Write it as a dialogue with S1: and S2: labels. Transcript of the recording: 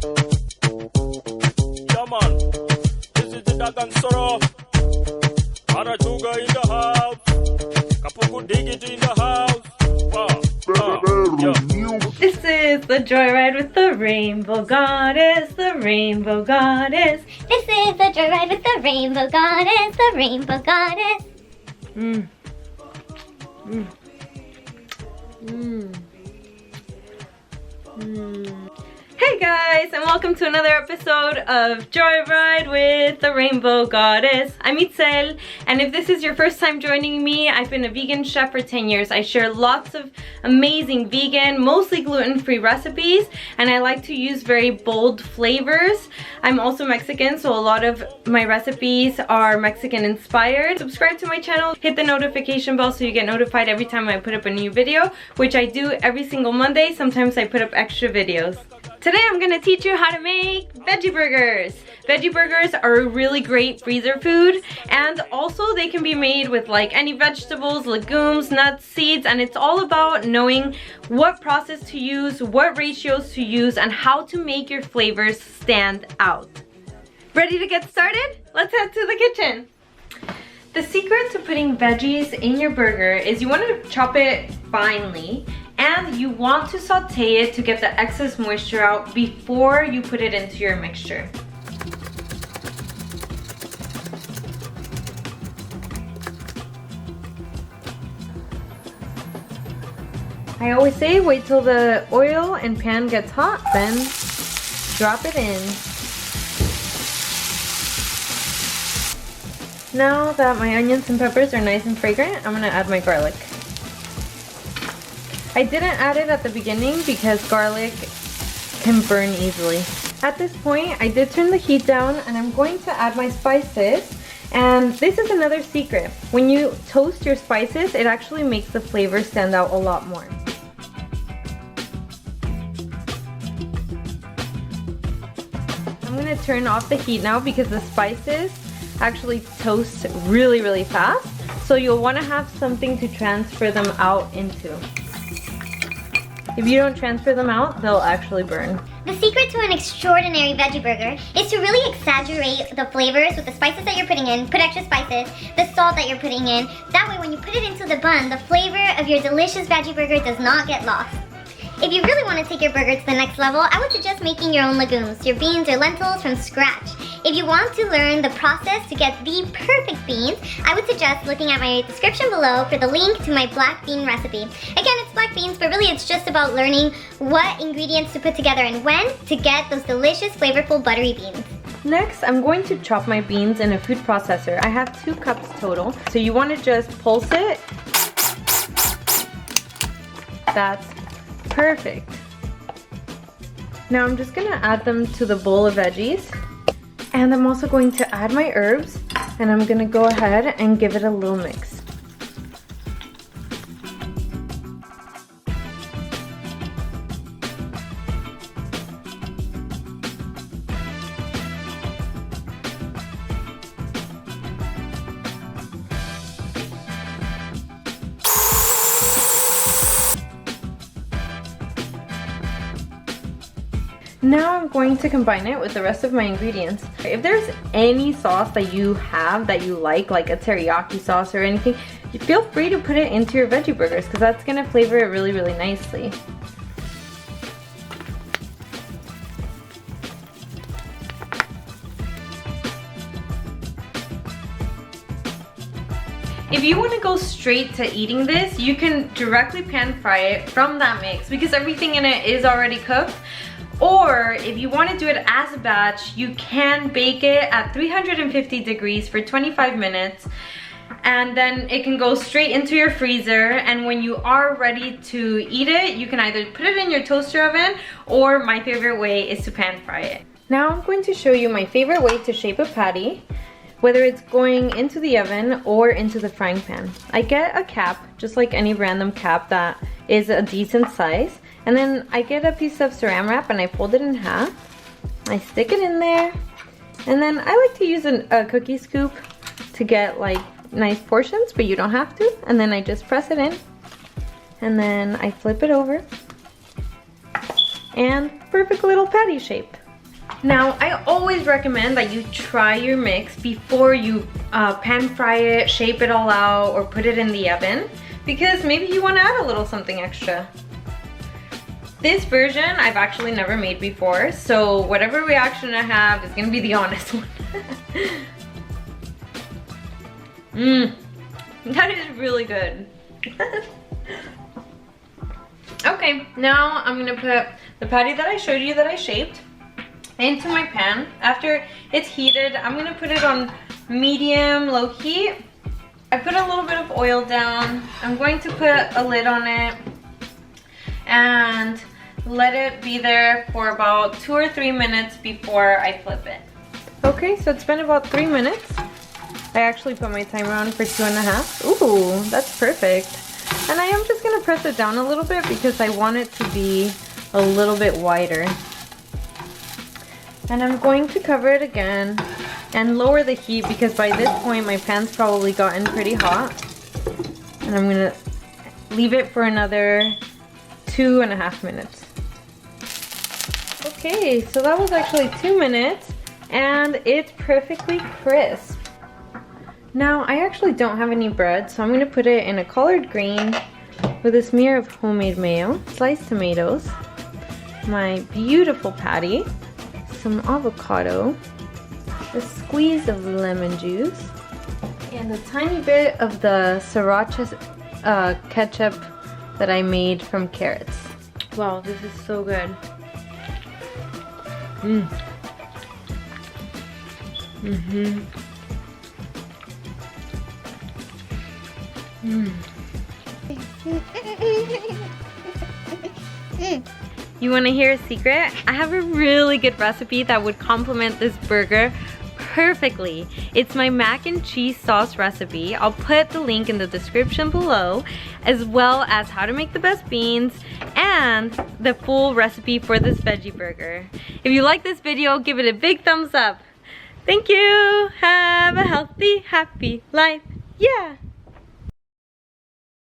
S1: Yeah, man. This is the Dagan Soro. Aratuga in the house. Kapuku Digit in the house.
S2: This is the joyride with the rainbow goddess, the rainbow goddess.
S3: This is the joyride with the rainbow goddess, the rainbow goddess.
S2: Mmm. Mmm. Mmm. Mmm. Hey guys, and welcome to another episode of Joyride with the Rainbow Goddess. I'm Itzel, and if this is your first time joining me, I've been a vegan chef for 10 years. I share lots of amazing vegan, mostly gluten-free recipes, and I like to use very bold flavors. I'm also Mexican, so a lot of my recipes are Mexican inspired. Subscribe to my channel, hit the notification bell so you get notified every time I put up a new video, which I do every single Monday. Sometimes I put up extra videos. Today I'm gonna teach you how to make veggie burgers. Veggie burgers are a really great freezer food, and also they can be made with like any vegetables, legumes, nuts, seeds, and it's all about knowing what process to use, what ratios to use, and how to make your flavors stand out. Ready to get started? Let's head to the kitchen. The secret to putting veggies in your burger is you want to chop it finely, and you want to saute it to get the excess moisture out before you put it into your mixture. I always say wait till the oil and pan gets hot, then drop it in. Now that my onions and peppers are nice and fragrant, I'm gonna add my garlic. I didn't add it at the beginning because garlic can burn easily. At this point, I did turn the heat down and I'm going to add my spices. And this is another secret. When you toast your spices, it actually makes the flavor stand out a lot more. I'm gonna turn off the heat now because the spices actually toast really fast. So you'll wanna have something to transfer them out into. If you don't transfer them out, they'll actually burn.
S3: The secret to an extraordinary veggie burger is to really exaggerate the flavors with the spices that you're putting in, put extra spices, the salt that you're putting in. That way when you put it into the bun, the flavor of your delicious veggie burger does not get lost. If you really want to take your burger to the next level, I would suggest making your own legumes, your beans or lentils from scratch. If you want to learn the process to get the perfect beans, I would suggest looking at my description below for the link to my black bean recipe. Again, it's black beans, but really it's just about learning what ingredients to put together and when to get those delicious, flavorful, buttery beans.
S2: Next, I'm going to chop my beans in a food processor. I have 2 cups total, so you want to just pulse it. That's perfect. Now I'm just gonna add them to the bowl of veggies, and I'm also going to add my herbs, and I'm gonna go ahead and give it a little mix. Now I'm going to combine it with the rest of my ingredients. If there's any sauce that you have that you like a teriyaki sauce or anything, feel free to put it into your veggie burgers because that's gonna flavor it really nicely. If you want to go straight to eating this, you can directly pan fry it from that mix because everything in it is already cooked. Or if you want to do it as a batch, you can bake it at 350 degrees for 25 minutes. And then it can go straight into your freezer, and when you are ready to eat it, you can either put it in your toaster oven, or my favorite way is to pan fry it. Now I'm going to show you my favorite way to shape a patty, whether it's going into the oven or into the frying pan. I get a cap, just like any random cap that is a decent size, and then I get a piece of saran wrap and I fold it in half. I stick it in there, and then I like to use a cookie scoop to get like nice portions, but you don't have to. And then I just press it in, and then I flip it over, and perfect little patty shape. Now, I always recommend that you try your mix before you pan fry it, shape it all out, or put it in the oven, because maybe you want to add a little something extra. This version I've actually never made before, so whatever reaction I have is gonna be the honest one. That is really good. Okay, now I'm gonna put the patty that I showed you that I shaped into my pan. After it's heated, I'm gonna put it on medium low heat. I put a little bit of oil down. I'm going to put a lid on it and let it be there for about 2 or 3 minutes before I flip it. Okay, so it's been about 3 minutes. I actually put my timer on for 2.5. Ooh, that's perfect. And I am just gonna press it down a little bit because I want it to be a little bit wider. And I'm going to cover it again and lower the heat because by this point my pan's probably gotten pretty hot. And I'm gonna leave it for another 2.5 minutes. Okay, so that was actually 2 minutes and it's perfectly crisp. Now, I actually don't have any bread, so I'm gonna put it in a collard green with a smear of homemade mayo, sliced tomatoes, my beautiful patty, some avocado, a squeeze of lemon juice, and a tiny bit of the sriracha ketchup that I made from carrots. Wow, this is so good. You want to hear a secret? I have a really good recipe that would complement this burger perfectly. It's my mac and cheese sauce recipe. I'll put the link in the description below, as well as how to make the best beans and the full recipe for this veggie burger. If you like this video, give it a big thumbs up. Thank you. Have a healthy, happy life. Yeah.